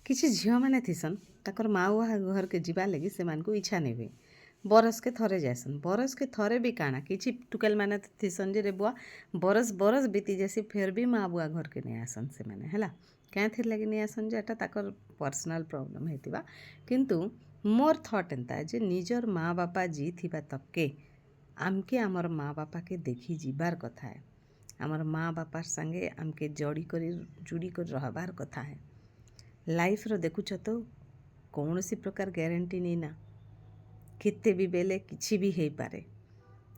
किसी झील मैंने थीसन ताकर माँ बुआ घर के जीवा लगी से इच्छा नहीं हुए बरस के थरे जासन बरस के थरे भी काना किसी टुकेल मैंने थीसन जे रे बुआ बरस बरस बीती जैसी फिर भी माँ बुआ घर के नहीं आसन से मैंने है क्या थी लगे नहीं आसन जे ताकर पर्सनाल प्रॉब्लम होता किंतु मोर थॉट एंता जे निजर माँ बापा जी थी तक आमके आमर माँ बापा के देखी जीवार कथा है आमर माँ बापा संगे आमके जोड़ी कर रहबार कथा है लाइफ रो देखुच तो कौन सी प्रकार ग्यारंटी नहीं ना केते भी बेले किछि भी हो पारे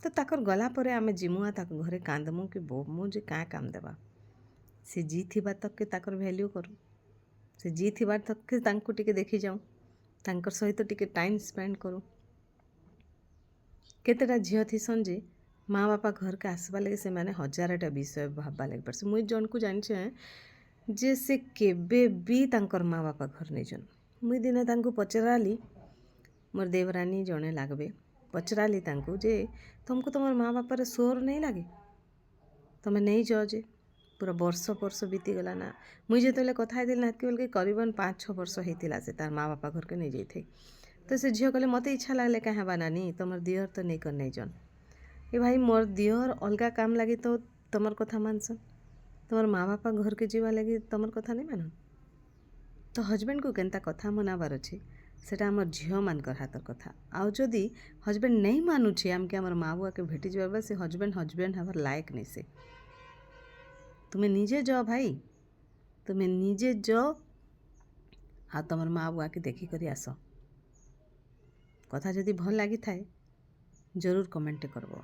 तो ताकर गला परे आमे जिमुआ ताक घरे कांदमु कि बोमु जे क्या काम देवा से जी थिबा तक के ताकर वैल्यू करूँ से जी थिबा तक के तांको टिके देखी जाऊँ तांकर सहित टिके टाइम स्पेंड करूँ केतेटा झील थीसन जे माँ बापा घर के आसवा लगे से माने हजारटा विषय भाबा लगे पड़से मुई जन को जानिछे जे से केबे भी तांकर माँ बापा घर नहीं जन मुई दिने तांको पचराली मोर देवरानी जने लागबे पचराली तांको जे तुमको तुम माँ बापार सोर नहीं लगे तुम्हें नहीं जाओ जे पूरा वर्ष बीतीगला ना मुई जो कथा ना कि करीबन 5-6 वर्ष होता से तार माँ बापा घर के नहीं जाइए तो से झील कहले मत इच्छा लगले क्या बा नानी तुम दिहर तो नहीं कर नहीं जन ए भाई मोर दिहर अलग काम लगे तो तुम कथा मानसन तुम माँ बापा घर के जीवा लगे तुम कथा नहीं मान तो हजबैंड को केनता कथा मनाबार अच्छे सेटा आमर झील मानकर हाथर कथा आउ जदि हजबैंड नहीं मानुछे आमके आमर माँ बुआ के भेटी जावा से हजबैंड हमार लायक नहीं से तुम्हें निजे जाओ भाई तुम्हें निजे जाओ हाँ तुम माँ बुआ के देखी करी आस कथा जदि भल लगी थाए जरूर कमेंट करबो।